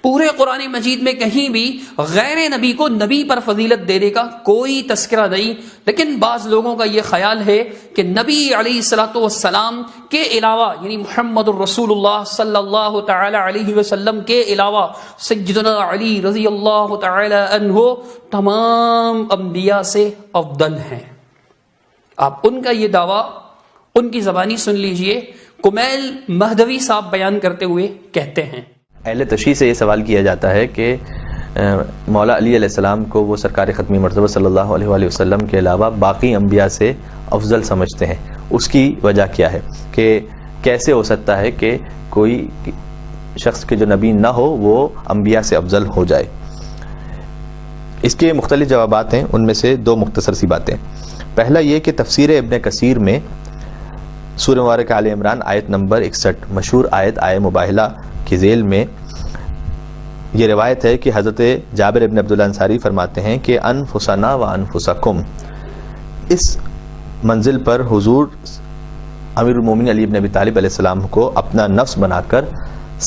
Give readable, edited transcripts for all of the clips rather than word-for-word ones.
پورے قرآن مجید میں کہیں بھی غیر نبی کو نبی پر فضیلت دینے کا کوئی تذکرہ نہیں، لیکن بعض لوگوں کا یہ خیال ہے کہ نبی علیہ الصلوۃ والسلام کے علاوہ، یعنی محمد الرسول اللہ صلی اللہ تعالی علیہ وسلم کے علاوہ سیدنا علی رضی اللہ تعالی عنہ تمام انبیاء سے افضل ہیں۔ آپ ان کا یہ دعویٰ ان کی زبانی سن لیجئے، کمیل مہدوی صاحب بیان کرتے ہوئے کہتے ہیں۔ اہل تشیع سے یہ سوال کیا جاتا ہے کہ مولا علی علیہ السلام کو وہ سرکار ختمی مرتبہ صلی اللہ علیہ وآلہ وسلم کے علاوہ باقی انبیاء سے افضل سمجھتے ہیں، اس کی وجہ کیا ہے؟ کہ کیسے ہو سکتا ہے کہ کوئی شخص کے جو نبی نہ ہو وہ انبیاء سے افضل ہو جائے؟ اس کے مختلف جوابات ہیں، ان میں سے دو مختصر سی باتیں۔ پہلا یہ کہ تفسیر ابن کثیر میں سورہ مبارکہ آل عمران آیت نمبر 61 مشہور آیت آیہ مباہلہ کی ذیل میں یہ روایت ہے کہ حضرت جابر ابن عبداللہ انصاری فرماتے ہیں کہ انفسنا و انفسکم، اس منزل پر حضور امیر المومنین علی ابن ابی طالب علیہ السلام کو اپنا نفس بنا کر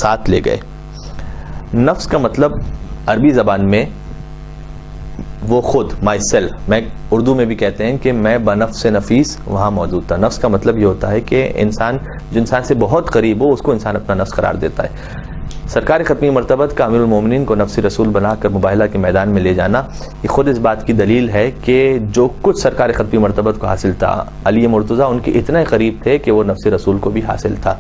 ساتھ لے گئے۔ نفس کا مطلب عربی زبان میں وہ خود، مائی سیلف، میں اردو میں بھی کہتے ہیں کہ میں بنفس نفیس وہاں موجود تھا۔ نفس کا مطلب یہ ہوتا ہے کہ انسان جو انسان سے بہت قریب ہو اس کو انسان اپنا نفس قرار دیتا ہے۔ سرکار ختمی مرتبت کا امیر المومنین کو نفس رسول بنا کر مباہلہ کے میدان میں لے جانا، یہ خود اس بات کی دلیل ہے کہ جو کچھ سرکار ختمی مرتبت کو حاصل تھا، علی مرتضیٰ ان کے اتنے قریب تھے کہ وہ نفس رسول کو بھی حاصل تھا،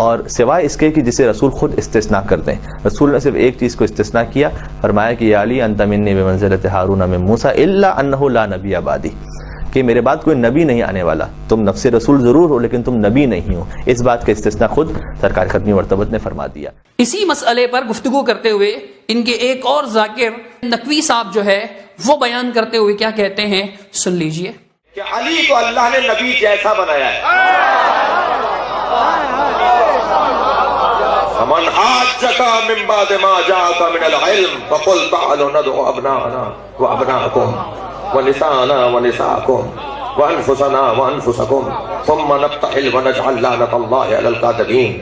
اور سوائے اس کے کہ جسے رسول خود استثناء کر دیں۔ رسول نے صرف ایک چیز کو استثناء کیا، فرمایا کہ یا علی انت منی بمنزلۃ ہارون من موسیٰ الا انہ لا نبی بعدی، کہ میرے بعد کوئی نبی نہیں آنے والا، تم نفس رسول ضرور ہو لیکن تم نبی نہیں ہو۔ اس بات کا استثناء خود سرکار ختمی مرتبت نے فرما دیا۔ اسی مسئلے پر گفتگو کرتے ہوئے ان کے ایک اور ذاکر نقوی صاحب جو ہے وہ بیان کرتے ہوئے کیا کہتے ہیں، سن لیجئے کہ علی کو اللہ نے نبی جیسا بنایا ہے۔ فمن حاجك من بعد ما جاءك من العلم فقل تعالوا ندعو ابناءنا وابناءكم ونساءنا ونساءكم وانفسنا وانفسكم ثم نبتهل ونجعل لعنة الله على الكاذبين۔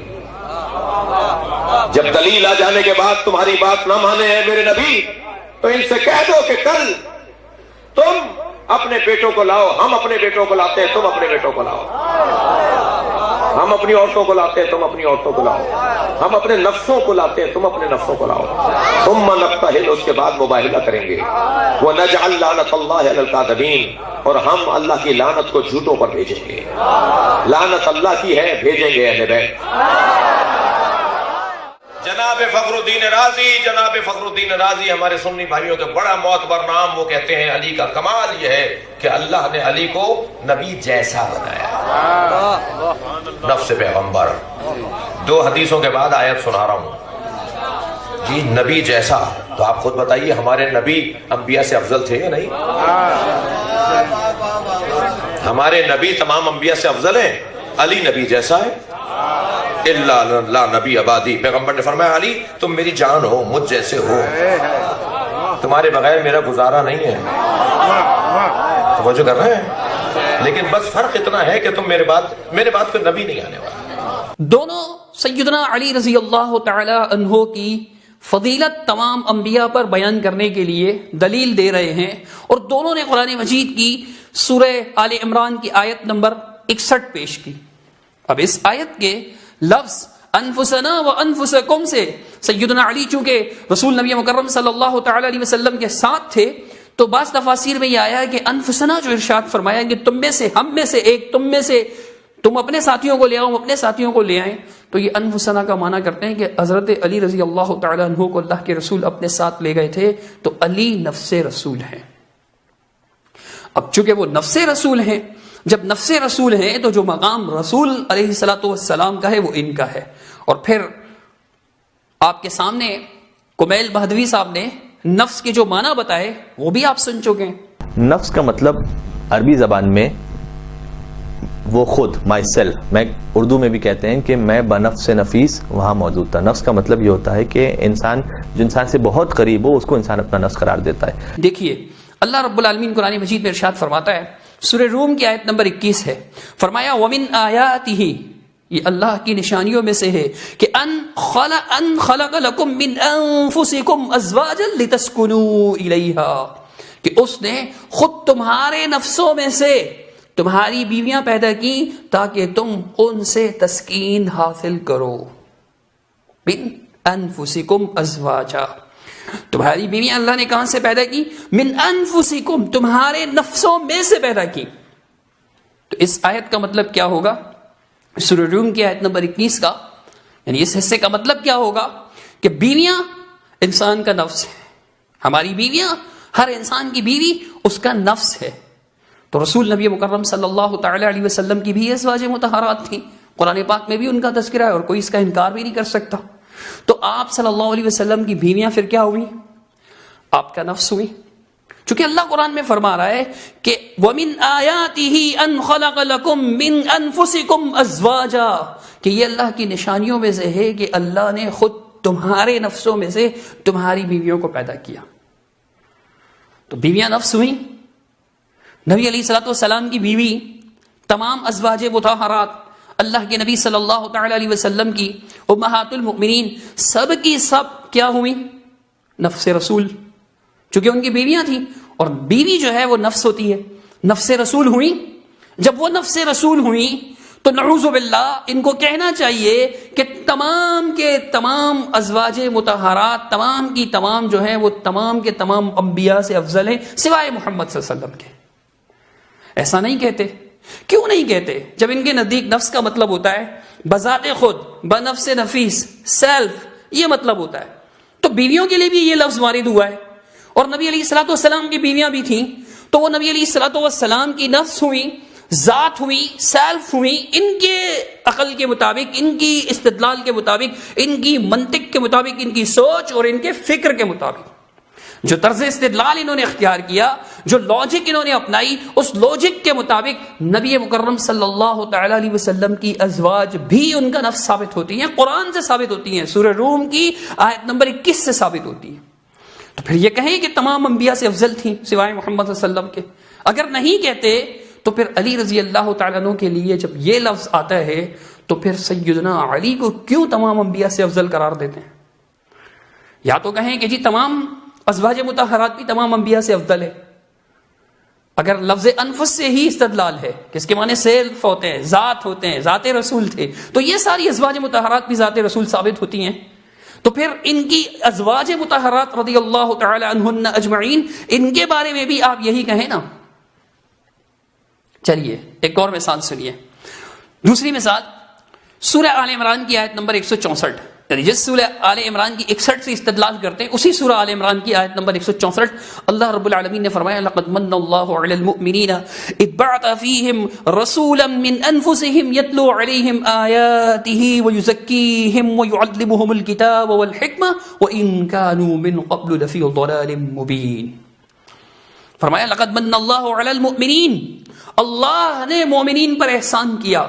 جب دلیل آ جانے کے بعد تمہاری بات نہ مانے ہیں میرے نبی، تو ان سے کہہ دو کہ کل تم اپنے بیٹوں کو لاؤ، ہم اپنے بیٹوں کو لاتے ہیں، تم اپنے بیٹوں کو لاؤ، ہم اپنی عورتوں کو لاتے ہیں، تم اپنی عورتوں کو لاؤ، ہم اپنے نفسوں کو لاتے ہیں، تم اپنے نفسوں کو لاؤ، ثم نبتہل، اس کے بعد مباہلہ کریں گے، وَنَجْعَلْ لَعْنَةَ اللَّهِ عَلَى الْكَاذِبِينَ، اور ہم اللہ کی لعنت کو جھوٹوں پر بھیجیں گے۔ لعنت اللہ کی ہے، بھیجیں گے اہل بیت۔ جناب فخر الدین رازی، جناب فخر الدین رازی ہمارے سنی بھائیوں کے بڑا معتبر نام، وہ کہتے ہیں علی کا کمال یہ ہے کہ اللہ نے علی کو نبی جیسا بنایا، نفس پیغمبر۔ دو حدیثوں کے بعد آیت سنا رہا ہوں جی، نبی جیسا، تو آپ خود بتائیے ہمارے نبی انبیاء سے افضل تھے یا نہیں؟ ہمارے نبی تمام انبیاء سے افضل ہیں، علی نبی جیسا ہے۔ الا لا نبی آبادی، پیغمبر نے فرمایا علی تم میری جان ہو، مجھ جیسے ہو، تمہارے بغیر میرا گزارا نہیں ہے۔ توجہ کر رہے ہیں؟ لیکن بس فرق اتنا ہے کہ تم میرے بعد کوئی نبی نہیں آنے والا۔ دونوں سیدنا علی رضی اللہ تعالی عنہ کی فضیلت تمام انبیاء پر بیان کرنے کے لیے دلیل دے رہے ہیں، اور دونوں نے قرآن مجید کی سورہ آل عمران کی آیت نمبر 61 پیش کی۔ اب اس آیت کے لفظ انفسنا و انفسکم سے سیدنا علی چونکہ رسول نبی مکرم صلی اللہ تعالی علیہ وسلم کے ساتھ تھے، تو بعض تفاسیر میں یہ آیا ہے کہ انفسنا جو ارشاد فرمایا کہ تم میں سے، ہم میں سے ایک، تم میں سے، تم اپنے ساتھیوں کو لے آؤ، اپنے ساتھیوں کو لے آئیں، تو یہ انفسنا کا معنی کرتے ہیں کہ حضرت علی رضی اللہ تعالی عنہ کو اللہ کے رسول اپنے ساتھ لے گئے تھے، تو علی نفس رسول ہیں۔ اب چونکہ وہ نفس رسول ہیں، جب نفس رسول ہیں تو جو مقام رسول علیہ الصلوۃ والسلام کا ہے وہ ان کا ہے۔ اور پھر آپ کے سامنے کمیل مہدوی صاحب نے نفس کے جو معنی بتائے وہ بھی آپ سن چکے ہیں۔ نفس کا مطلب عربی زبان میں وہ خود، مائی سیلف، میں اردو میں بھی کہتے ہیں کہ میں بنفس نفیس وہاں موجود تھا۔ نفس کا مطلب یہ ہوتا ہے کہ انسان جو انسان سے بہت قریب ہو اس کو انسان اپنا نفس قرار دیتا ہے۔ دیکھیے اللہ رب العالمین قرآن مجید میں ارشاد فرماتا ہے، سورہ روم کی آیت نمبر 21 ہے، فرمایا وَمِنْ آیَاتِهِ یہ اللہ کی نشانیوں میں سے ہے کہ ان خلق لکم من انفسکم ازواجا لتسکنوا الیہا، کہ اس نے خود تمہارے نفسوں میں سے تمہاری بیویاں پیدا کی تاکہ تم ان سے تسکین حاصل کرو. من انفسکم ازواجا، تمہاری بیویاں اللہ نے کہاں سے پیدا کی؟ من انفسکم، تمہارے نفسوں میں سے پیدا کی. تو اس آیت کا مطلب کیا ہوگا؟ سورہ روم کی آیت نمبر 21 کا، یعنی اس حصے کا مطلب کیا ہوگا کہ بیویاں انسان کا نفس ہے. ہماری بیویاں، ہر انسان کی بیوی اس کا نفس ہے. تو رسول نبی مکرم صلی اللہ تعالی علیہ وسلم کی بھی ازواج مطہرات تھیں، قرآن پاک میں بھی ان کا تذکرہ ہے اور کوئی اس کا انکار بھی نہیں کر سکتا. تو آپ صلی اللہ علیہ وسلم کی بیویاں پھر کیا ہوئی؟ آپ کا نفس ہوئی. چونکہ اللہ قرآن میں فرما رہا ہے کہ وَمِنْ آيَاتِهِ أَنْ خَلَقَ لَكُم مِّنْ أَنفُسِكُمْ أَزْوَاجًا، کہ یہ اللہ کی نشانیوں میں سے ہے کہ اللہ نے خود تمہارے نفسوں میں سے تمہاری بیویوں کو پیدا کیا. تو بیویاں نفس ہوئیں. نبی علیہ الصلوۃ والسلام کی بیوی، تمام ازواج مطہرات، اللہ کے نبی صلی اللہ تعالی علیہ وسلم کی امہات المؤمنین، سب کی سب کیا ہوئی؟ نفس رسول. چونکہ ان کی بیویاں تھیں، اور بیوی جو ہے وہ نفس ہوتی ہے، نفس رسول ہوئی. جب وہ نفس رسول ہوئی تو نعوذ باللہ ان کو کہنا چاہیے کہ تمام کے تمام ازواج مطہرات، تمام کی تمام جو ہیں وہ تمام کے تمام انبیاء سے افضل ہیں سوائے محمد صلی اللہ علیہ وسلم کے. ایسا نہیں کہتے. کیوں نہیں کہتے؟ جب ان کے نزدیک نفس کا مطلب ہوتا ہے بذات خود، بنفس نفیس، سیلف، یہ مطلب ہوتا ہے. تو بیویوں کے لیے بھی یہ لفظ وارد ہوا ہے. اور نبی علیہ الصلوۃ والسلام کی بیویاں بھی تھیں، تو وہ نبی علیہ الصلوۃ والسلام کی نفس ہوئی، ذات ہوئی، سیلف ہوئی. ان کے عقل کے مطابق، ان کی استدلال کے مطابق، ان کی منطق کے مطابق، ان کی سوچ اور ان کے فکر کے مطابق جو طرز استدلال انہوں نے اختیار کیا، جو لاجک انہوں نے اپنائی، اس لاجک کے مطابق نبی مکرم صلی اللہ تعالی علیہ وسلم کی ازواج بھی ان کا نفس ثابت ہوتی ہیں. قرآن سے ثابت ہوتی ہیں، سورہ روم کی آیت نمبر 21 سے ثابت ہوتی ہیں. تو پھر یہ کہیں کہ تمام انبیاء سے افضل تھیں سوائے محمد صلی اللہ علیہ وسلم کے. اگر نہیں کہتے تو پھر علی رضی اللہ تعالیٰ عنہ کے لیے جب یہ لفظ آتا ہے تو پھر سیدنا علی کو کیوں تمام انبیاء سے افضل قرار دیتے ہیں؟ یا تو کہیں کہ جی تمام ازواج مطہرات بھی تمام انبیاء سے افضل ہے. اگر لفظ انفس سے ہی استدلال ہے کہ اس کے معنی سیلف ہوتے ہیں، ذات ہوتے ہیں، ذات رسول تھے، تو یہ ساری ازواج مطہرات بھی ذات رسول ثابت ہوتی ہیں. تو پھر ان کی ازواج مطہرات رضی اللہ تعالی عنہن اجمعین، ان کے بارے میں بھی آپ یہی کہیں نا. چلیے ایک اور مثال سنیے. دوسری مثال سورہ آل عمران کی آیت نمبر 164، یعنی جس سورہ آل عمران کی 61 سے استدلال کرتے ہیں اسی سورہ آل عمران کی آیت نمبر 164 اللہ رب العالمین نے فرمایا لقد من اللہ علی المؤمنین اذ بعث فیہم رسولا من انفسہم یتلو علیہم آیاتہ ویزکیہم ویعلمہم الکتاب والحکمہ وان کانوا من قبل لفی ضلال مبین. فرمایا لقد من اللہ علی المؤمنین، اللہ نے مومنین پر احسان کیا.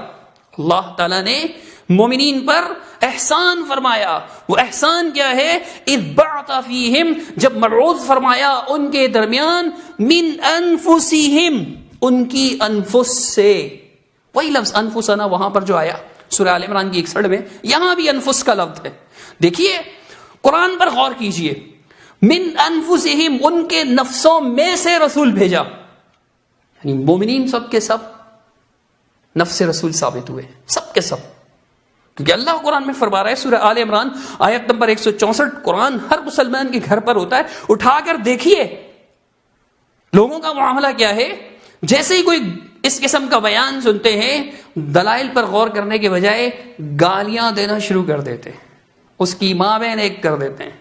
اللہ تعالیٰ نے مومنین پر احسان فرمایا. وہ احسان کیا ہے؟ اذ بعث فیہم، جب مبعوث فرمایا ان کے درمیان، من انفسہم، ان کی انفس سے. وہی لفظ انفسنا وہاں پر جو آیا سورہ آل عمران کی 61 میں، یہاں بھی انفس کا لفظ ہے. دیکھیے قرآن پر غور کیجئے. من انفسہم، ان کے نفسوں میں سے رسول بھیجا. یعنی مومنین سب کے سب نفس رسول ثابت ہوئے، سب کے سب. کیونکہ اللہ قرآن میں فرما رہا ہے سورہ آل عمران آیت نمبر 164، قرآن ہر مسلمان کے گھر پر ہوتا ہے. اٹھا کر دیکھیے لوگوں کا معاملہ کیا ہے. جیسے ہی کوئی اس قسم کا بیان سنتے ہیں، دلائل پر غور کرنے کے بجائے گالیاں دینا شروع کر دیتے ہیں، اس کی ماں بہن ایک کر دیتے ہیں،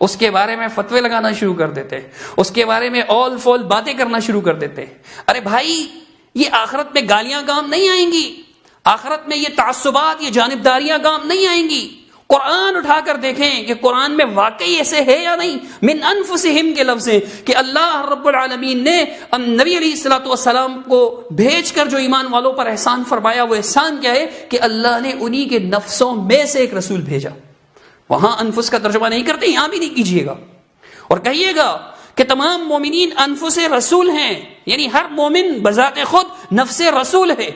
اس کے بارے میں فتوے لگانا شروع کر دیتے ہیں، اس کے بارے میں اول فول باتیں کرنا شروع کر دیتے ہیں. ارے بھائی یہ آخرت میں گالیاں کام نہیں آئیں گی، آخرت میں یہ تعصبات، یہ جانبداریاں کام نہیں آئیں گی. قرآن اٹھا کر دیکھیں کہ قرآن میں واقعی ایسے ہے یا نہیں. من انفسہم کے لفظ ہیں کہ اللہ رب العالمین نے نبی علیہ الصلوۃ والسلام کو بھیج کر جو ایمان والوں پر احسان فرمایا، وہ احسان کیا ہے کہ اللہ نے انہی کے نفسوں میں سے ایک رسول بھیجا. وہاں انفس کا ترجمہ نہیں کرتے، یہاں بھی نہیں کیجیے گا. اور کہیے گا کہ تمام مومنین انفس رسول ہیں، یعنی ہر مومن بذات خود نفس رسول ہے.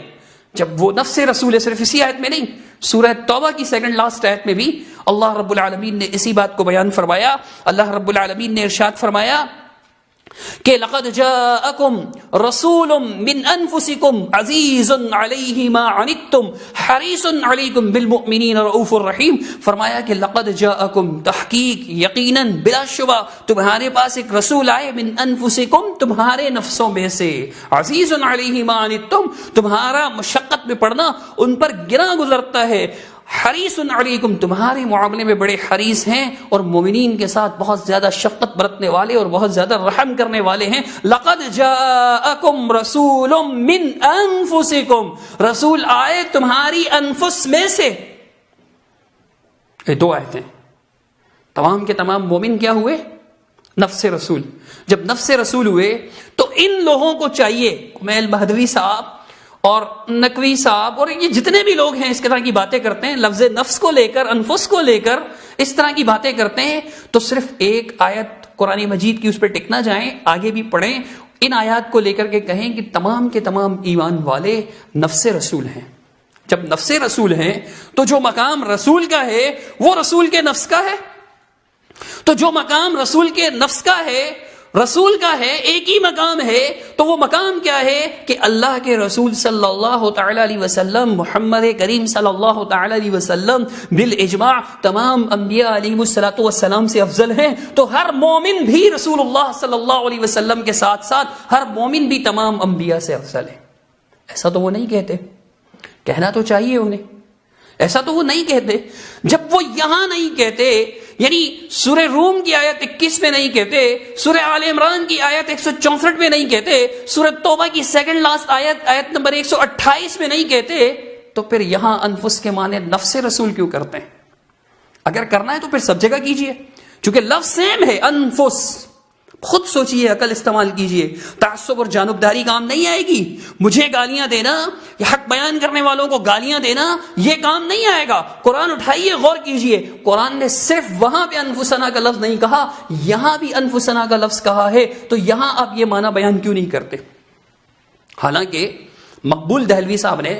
جب وہ نفس رسول ہے، صرف اسی آیت میں نہیں، سورہ توبہ کی سیکنڈ لاسٹ آیت میں بھی اللہ رب العالمین نے اسی بات کو بیان فرمایا. اللہ رب العالمین نے ارشاد فرمایا کہ لقد جاءکم رسول من انفسکم عزیز علیہ ما عنتم حریص علیکم بالمؤمنین رؤوف الرحیم. فرمایا کہ لقد جاءکم، تحقیق یقیناً بلا شبہ تمہارے پاس ایک رسول آئے، من انفسکم، تمہارے نفسوں میں سے، عزیز علیہ ما عنتم، تمہارا مشقت میں پڑنا ان پر گرا گزرتا ہے، حریص علیکم، تمہارے معاملے میں بڑے حریص ہیں اور مومنین کے ساتھ بہت زیادہ شفقت برتنے والے اور بہت زیادہ رحم کرنے والے ہیں. لقد جاءکم رسول من انفسکم، رسول آئے تمہاری انفس میں سے. یہ دو آیتیں، تمام کے تمام مومن کیا ہوئے؟ نفس رسول. جب نفس رسول ہوئے تو ان لوگوں کو چاہیے، کمیل بہدوی صاحب اور نقوی صاحب اور یہ جتنے بھی لوگ ہیں اس طرح کی باتیں کرتے ہیں، لفظ نفس کو لے کر، انفس کو لے کر اس طرح کی باتیں کرتے ہیں، تو صرف ایک آیت قرآن مجید کی اس پہ ٹک نہ جائیں، آگے بھی پڑھیں، ان آیات کو لے کر کے کہیں کہ تمام کے تمام ایمان والے نفس رسول ہیں. جب نفس رسول ہیں تو جو مقام رسول کا ہے وہ رسول کے نفس کا ہے. تو جو مقام رسول کے نفس کا ہے، رسول کا ہے، ایک ہی مقام ہے، تو وہ مقام کیا ہے کہ اللہ کے رسول صلی اللہ تعالی علیہ وسلم، محمد کریم صلی اللہ تعالی علیہ وسلم بالاجماع تمام انبیاء علیہم الصلوۃ والسلام سے افضل ہیں. تو ہر مومن بھی رسول اللہ صلی اللہ علیہ وسلم کے ساتھ ساتھ ہر مومن بھی تمام انبیاء سے افضل ہے. ایسا تو وہ نہیں کہتے، کہنا تو چاہیے انہیں، ایسا تو وہ نہیں کہتے. جب وہ یہاں نہیں کہتے، یعنی سورہ روم کی آیت 21 میں نہیں کہتے، سورہ آل عمران کی آیت 164 میں نہیں کہتے، سورہ توبہ کی سیکنڈ لاسٹ آیت نمبر 128 میں نہیں کہتے، تو پھر یہاں انفس کے معنی نفس رسول کیوں کرتے ہیں؟ اگر کرنا ہے تو پھر سب جگہ کیجئے، چونکہ لفظ سیم ہے، انفس. خود سوچئے، عقل استعمال کیجئے. تعصب اور جانبداری کام نہیں آئے گی. مجھے گالیاں دینا یا حق بیان کرنے والوں کو گالیاں دینا یہ کام نہیں آئے گا. قرآن اٹھائیے، غور کیجئے، قرآن نے صرف وہاں پہ انفسنا کا لفظ نہیں کہا، یہاں بھی انفسنا کا لفظ کہا ہے، تو یہاں آپ یہ معنی بیان کیوں نہیں کرتے؟ حالانکہ مقبول دہلوی صاحب نے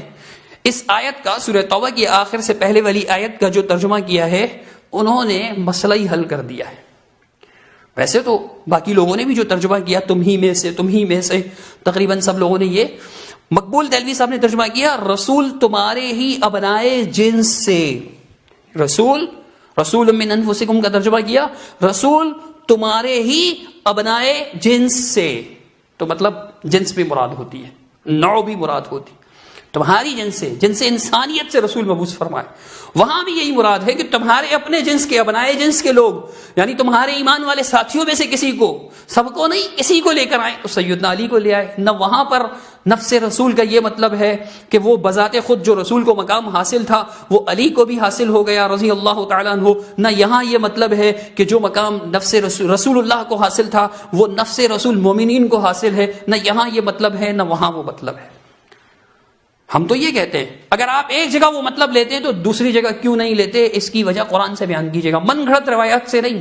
اس آیت کا، سورہ توبہ کی آخر سے پہلے والی آیت کا جو ترجمہ کیا ہے، انہوں نے مسئلہ ہی حل کر دیا ہے. ویسے تو باقی لوگوں نے بھی جو ترجمہ کیا، تم ہی میں سے تقریباً سب لوگوں نے، یہ مقبول دہلوی صاحب نے ترجمہ کیا، رسول تمہارے ہی ابنائے جنس سے. رسول من انفسکم کا ترجمہ کیا، رسول تمہارے ہی ابنائے جنس سے. تو مطلب جنس بھی مراد ہوتی ہے، نوع بھی مراد ہوتی ہے. تمہاری جنس انسانیت سے رسول مبعوث فرمائے. وہاں بھی یہی مراد ہے کہ تمہارے اپنے جنس کے، ابنائے جنس کے لوگ، یعنی تمہارے ایمان والے ساتھیوں میں سے کسی کو، سب کو نہیں، کسی کو لے کر آئے. تو سیدنا علی کو لے آئے. نہ وہاں پر نفس رسول کا یہ مطلب ہے کہ وہ بذات خود جو رسول کو مقام حاصل تھا وہ علی کو بھی حاصل ہو گیا رضی اللہ تعالیٰ عنہ. نہ یہاں یہ مطلب ہے کہ جو مقام نفس رسول اللہ کو حاصل تھا وہ نفس رسول مومنین کو حاصل ہے. نہ یہاں یہ مطلب ہے، نہ وہاں وہ مطلب ہے. ہم تو یہ کہتے ہیں اگر آپ ایک جگہ وہ مطلب لیتے ہیں تو دوسری جگہ کیوں نہیں لیتے؟ اس کی وجہ قرآن سے بیان کیجیے گا، من گھڑت روایات سے نہیں.